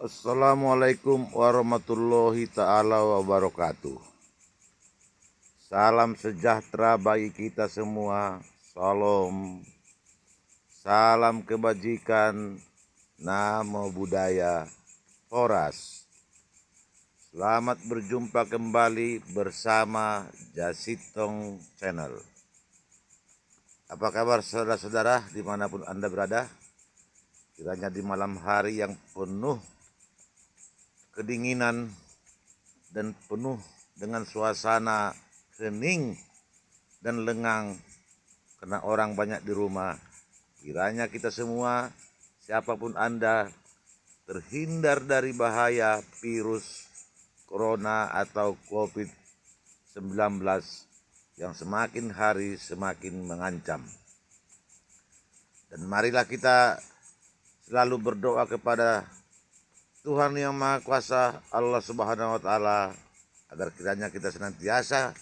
Assalamualaikum warahmatullahi ta'ala wabarakatuh. Salam sejahtera bagi kita semua. Salam, salam kebajikan, namo budaya, Horas. Selamat berjumpa kembali bersama Jasitong Channel. Apa kabar saudara-saudara dimanapun Anda berada? Kiranya di malam hari yang penuh kedinginan dan penuh dengan suasana hening dan lengang karena orang banyak di rumah. Kiranya kita semua, siapapun Anda, terhindar dari bahaya virus corona atau COVID-19 yang semakin hari semakin mengancam. Dan marilah kita selalu berdoa kepada Tuhan yang Maha Kuasa, Allah Subhanahu wa Ta'ala, agar kiranya kita senantiasa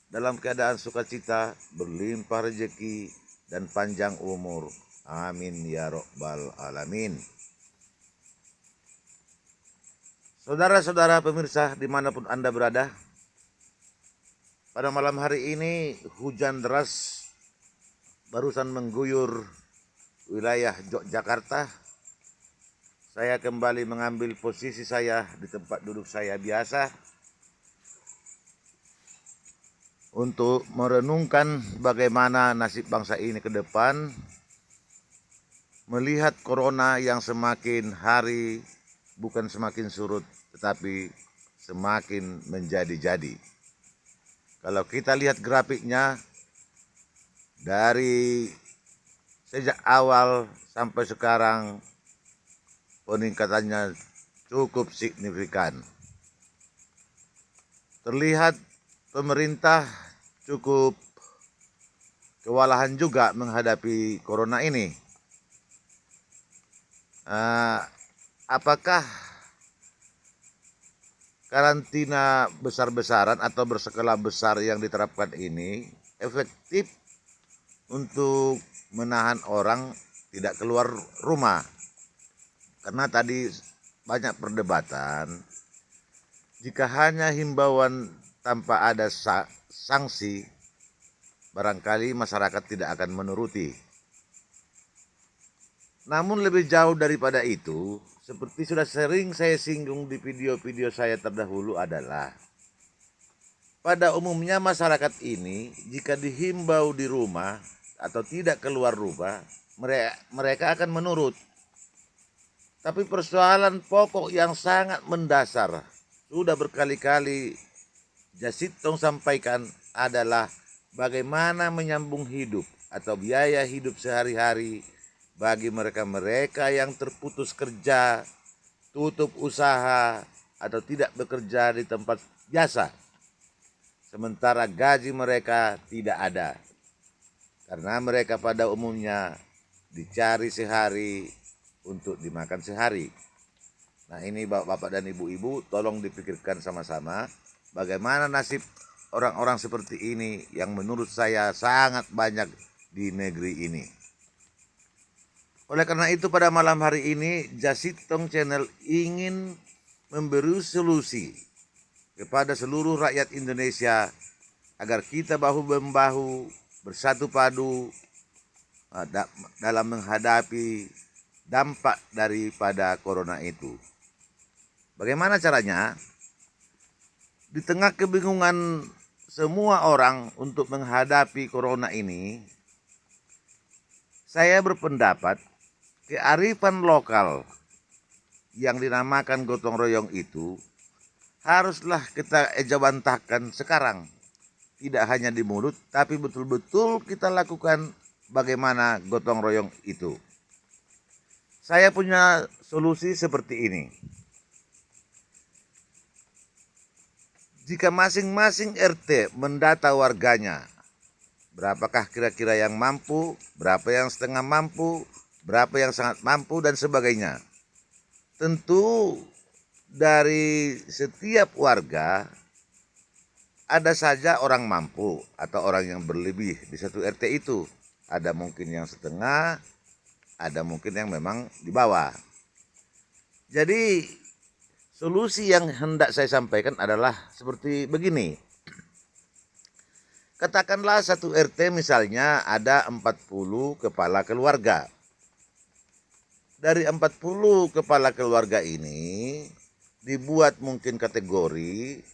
dalam keadaan sukacita, berlimpah rezeki dan panjang umur. Amin ya rabbal alamin. Saudara-saudara pemirsa dimanapun Anda berada, pada malam hari ini hujan deras barusan mengguyur wilayah Yogyakarta. Saya kembali mengambil posisi saya di tempat duduk saya biasa untuk merenungkan bagaimana nasib bangsa ini ke depan, melihat corona yang semakin hari bukan semakin surut tetapi semakin menjadi-jadi. Kalau kita lihat grafiknya dari sejak awal sampai sekarang, peningkatannya cukup signifikan. Terlihat pemerintah cukup kewalahan juga menghadapi corona ini. Apakah karantina besar-besaran atau berskala besar yang diterapkan ini efektif untuk menahan orang tidak keluar rumah? Karena tadi banyak perdebatan, jika hanya himbauan tanpa ada sanksi, barangkali masyarakat tidak akan menuruti. Namun lebih jauh daripada itu, seperti sudah sering saya singgung di video-video saya terdahulu adalah, pada umumnya masyarakat ini jika dihimbau di rumah atau tidak keluar rumah, mereka akan menurut. Tapi persoalan pokok yang sangat mendasar, sudah berkali-kali Jasitong sampaikan, adalah bagaimana menyambung hidup atau biaya hidup sehari-hari bagi mereka-mereka yang terputus kerja, tutup usaha, atau tidak bekerja di tempat biasa. Sementara gaji mereka tidak ada. Karena mereka pada umumnya dicari sehari untuk dimakan sehari. Nah, ini bapak-bapak dan ibu-ibu, tolong dipikirkan sama-sama bagaimana nasib orang-orang seperti ini yang menurut saya sangat banyak di negeri ini. Oleh karena itu pada malam hari ini Jasitong Channel ingin memberi solusi kepada seluruh rakyat Indonesia agar kita bahu-membahu, bersatu padu dalam menghadapi dampak daripada corona itu. Bagaimana caranya? Di tengah kebingungan semua orang untuk menghadapi corona ini, saya berpendapat kearifan lokal yang dinamakan gotong royong itu haruslah kita ejawantahkan sekarang. Tidak hanya di mulut, tapi betul-betul kita lakukan bagaimana gotong royong itu. Saya punya solusi seperti ini. Jika masing-masing RT mendata warganya, berapakah kira-kira yang mampu, berapa yang setengah mampu, berapa yang sangat mampu, dan sebagainya. Tentu dari setiap warga ada saja orang mampu atau orang yang berlebih di satu RT itu. Ada mungkin yang setengah, ada mungkin yang memang di bawah. Jadi Solusi yang hendak saya sampaikan adalah seperti begini. Katakanlah satu RT misalnya ada 40 kepala keluarga. Dari 40 kepala keluarga ini dibuat mungkin kategori.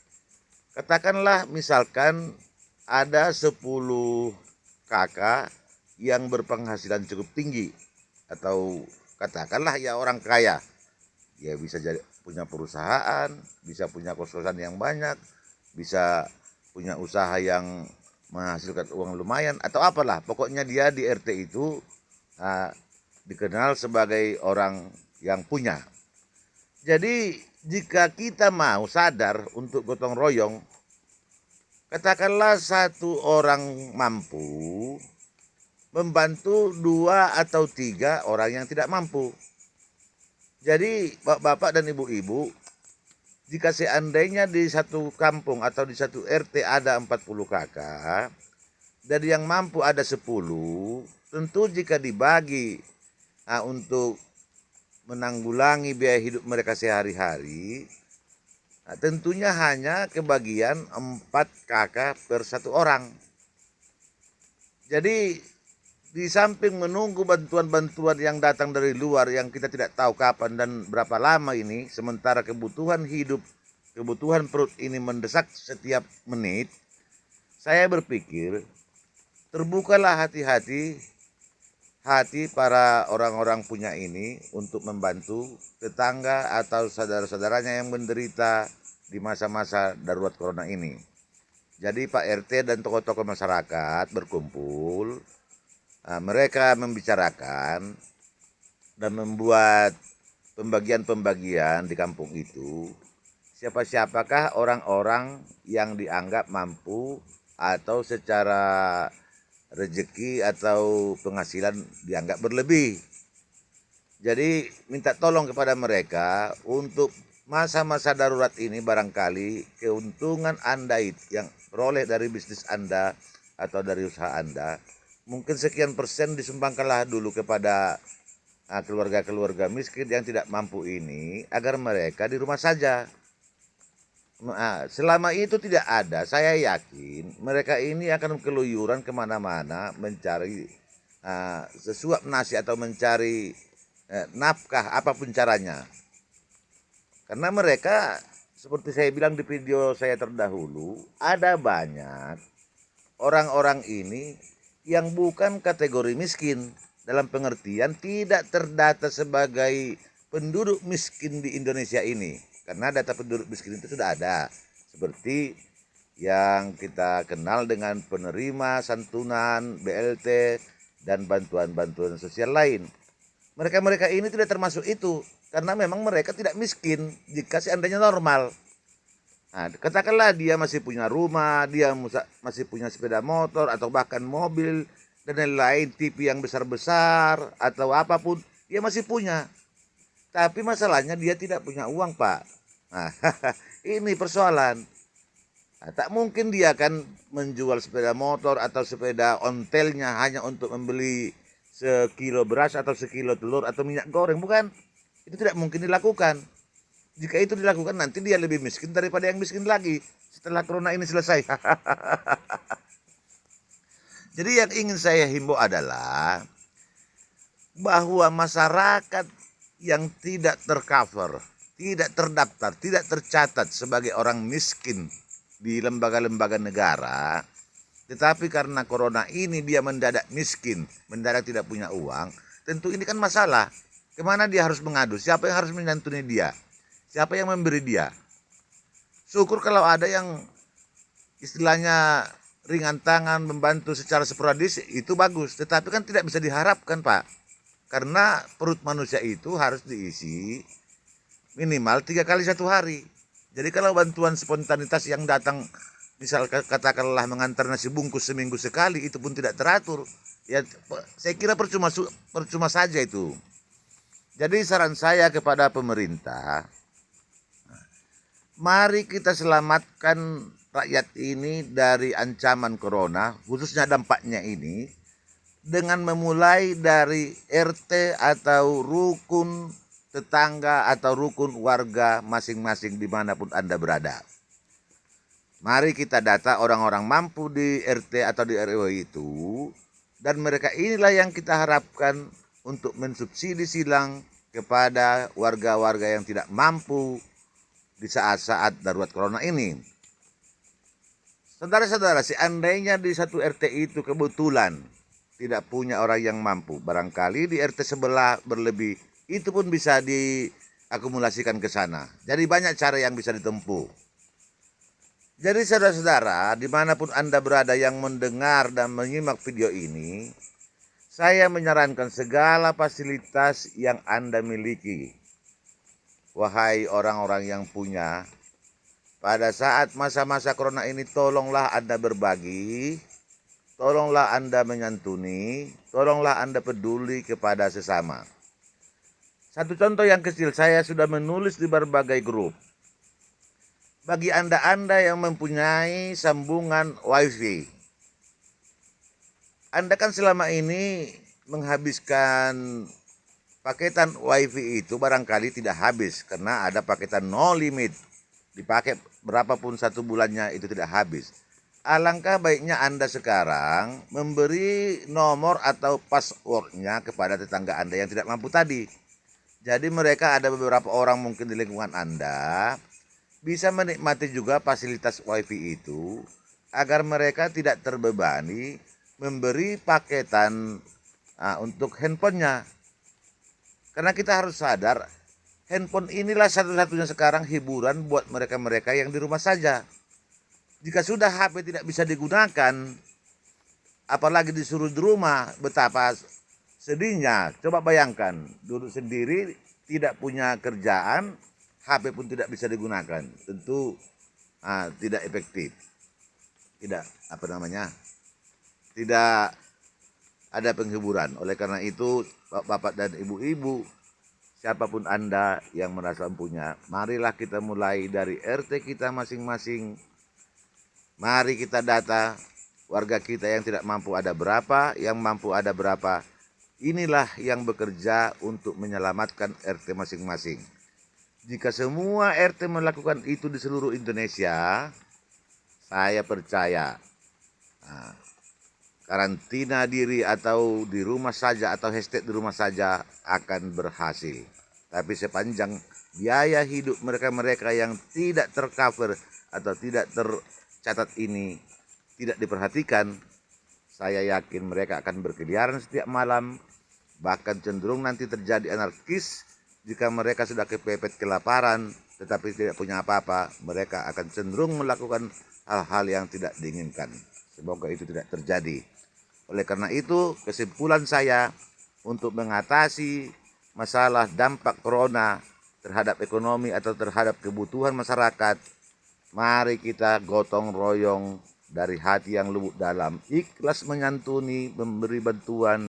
Katakanlah misalkan ada 10 kakak yang berpenghasilan cukup tinggi. Atau katakanlah ya orang kaya. Ya bisa jadi punya perusahaan, bisa punya kos-kosan yang banyak, bisa punya usaha yang menghasilkan uang lumayan atau apalah. Pokoknya dia di RT itu dikenal sebagai orang yang punya. Jadi jika kita mau sadar untuk gotong royong, katakanlah satu orang mampu membantu 2 atau 3 orang yang tidak mampu. Jadi bapak dan ibu-ibu, jika seandainya di satu kampung atau di satu RT ada 40 kakak, dari yang mampu ada 10, tentu jika dibagi untuk menanggulangi biaya hidup mereka sehari-hari, tentunya hanya kebagian 4 kakak per 1 orang. Jadi di samping menunggu bantuan-bantuan yang datang dari luar yang kita tidak tahu kapan dan berapa lama ini, sementara kebutuhan hidup, kebutuhan perut ini mendesak setiap menit, saya berpikir terbukalah hati para orang-orang punya ini untuk membantu tetangga atau saudara-saudaranya yang menderita di masa-masa darurat corona ini. Jadi Pak RT dan tokoh-tokoh masyarakat berkumpul. Mereka membicarakan dan membuat pembagian-pembagian di kampung itu. Siapakah orang-orang yang dianggap mampu atau secara rezeki atau penghasilan dianggap berlebih. Jadi minta tolong kepada mereka untuk masa-masa darurat ini, barangkali keuntungan Anda yang peroleh dari bisnis Anda atau dari usaha Anda, mungkin sekian persen disumbangkanlah dulu kepada keluarga-keluarga miskin yang tidak mampu ini, agar mereka di rumah saja. Selama itu tidak ada, saya yakin mereka ini akan keluyuran kemana-mana mencari sesuap nasi atau mencari nafkah apapun caranya. Karena mereka, seperti saya bilang di video saya terdahulu, ada banyak orang-orang ini yang bukan kategori miskin, dalam pengertian tidak terdata sebagai penduduk miskin di Indonesia ini. Karena data penduduk miskin itu sudah ada, seperti yang kita kenal dengan penerima santunan, BLT, dan bantuan-bantuan sosial lain. Mereka-mereka ini tidak termasuk itu, karena memang mereka tidak miskin jika seandainya normal. Katakanlah dia masih punya rumah, dia masih punya sepeda motor atau bahkan mobil dan lain-lain, TV yang besar-besar atau apapun, dia masih punya. Tapi masalahnya dia tidak punya uang, Pak. Ini persoalan. Tak mungkin dia akan menjual sepeda motor atau sepeda ontelnya hanya untuk membeli sekilo beras atau sekilo telur atau minyak goreng, bukan? Itu tidak mungkin dilakukan. Jika itu dilakukan, nanti dia lebih miskin daripada yang miskin lagi setelah corona ini selesai. Jadi yang ingin saya himbau adalah bahwa masyarakat yang tidak tercover, tidak terdaftar, tidak tercatat sebagai orang miskin di lembaga-lembaga negara, tetapi karena corona ini dia mendadak miskin, mendadak tidak punya uang, tentu ini kan masalah. Kemana dia harus mengadu? Siapa yang harus menyantuni dia? Siapa yang memberi dia? Syukur kalau ada yang istilahnya ringan tangan membantu secara sporadis, itu bagus. Tetapi kan tidak bisa diharapkan, Pak. Karena perut manusia itu harus diisi minimal 3 kali 1 hari. Jadi kalau bantuan spontanitas yang datang, misal katakanlah mengantar nasi bungkus seminggu sekali, itu pun tidak teratur. Ya, saya kira percuma saja itu. Jadi saran saya kepada pemerintah, mari kita selamatkan rakyat ini dari ancaman corona, khususnya dampaknya ini, dengan memulai dari RT atau rukun tetangga atau rukun warga masing-masing dimanapun Anda berada. Mari kita data orang-orang mampu di RT atau di RW itu, dan mereka inilah yang kita harapkan untuk mensubsidi silang kepada warga-warga yang tidak mampu di saat-saat darurat corona ini. Saudara-saudara, seandainya di satu RT itu kebetulan tidak punya orang yang mampu, barangkali di RT sebelah berlebih, itu pun bisa diakumulasikan ke sana. Jadi banyak cara yang bisa ditempuh. Jadi saudara-saudara, dimanapun Anda berada yang mendengar dan menyimak video ini, saya menyarankan segala fasilitas yang Anda miliki. Wahai orang-orang yang punya, pada saat masa-masa corona ini tolonglah Anda berbagi, tolonglah Anda menyantuni, tolonglah Anda peduli kepada sesama. Satu contoh yang kecil, saya sudah menulis di berbagai grup. Bagi Anda yang mempunyai sambungan WiFi, Anda kan selama ini menghabiskan paketan WiFi itu barangkali tidak habis karena ada paketan no limit. Dipakai berapapun satu bulannya itu tidak habis. Alangkah baiknya Anda sekarang memberi nomor atau passwordnya kepada tetangga Anda yang tidak mampu tadi. Jadi mereka ada beberapa orang mungkin di lingkungan Anda bisa menikmati juga fasilitas WiFi itu agar mereka tidak terbebani memberi paketan untuk handphonenya. Karena kita harus sadar, handphone inilah satu-satunya sekarang hiburan buat mereka-mereka yang di rumah saja. Jika sudah HP tidak bisa digunakan, apalagi disuruh di rumah, betapa sedihnya. Coba bayangkan, duduk sendiri, tidak punya kerjaan, HP pun tidak bisa digunakan. Tentu tidak efektif. Tidak tidak ada penghiburan. Oleh karena itu, bapak dan ibu-ibu, siapapun Anda yang merasa punya, marilah kita mulai dari RT kita masing-masing. Mari kita data warga kita yang tidak mampu ada berapa, yang mampu ada berapa. Inilah yang bekerja untuk menyelamatkan RT masing-masing. Jika semua RT melakukan itu di seluruh Indonesia, saya percaya karantina diri atau di rumah saja atau hashtag di rumah saja akan berhasil. Tapi sepanjang biaya hidup mereka-mereka yang tidak tercover atau tidak tercatat ini tidak diperhatikan, saya yakin mereka akan berkeliaran setiap malam, bahkan cenderung nanti terjadi anarkis. Jika mereka sudah kepepet kelaparan tetapi tidak punya apa-apa, mereka akan cenderung melakukan hal-hal yang tidak diinginkan. Semoga itu tidak terjadi. Oleh karena itu, kesimpulan saya untuk mengatasi masalah dampak corona terhadap ekonomi atau terhadap kebutuhan masyarakat, mari kita gotong royong dari hati yang lembut dalam, ikhlas menyantuni, memberi bantuan,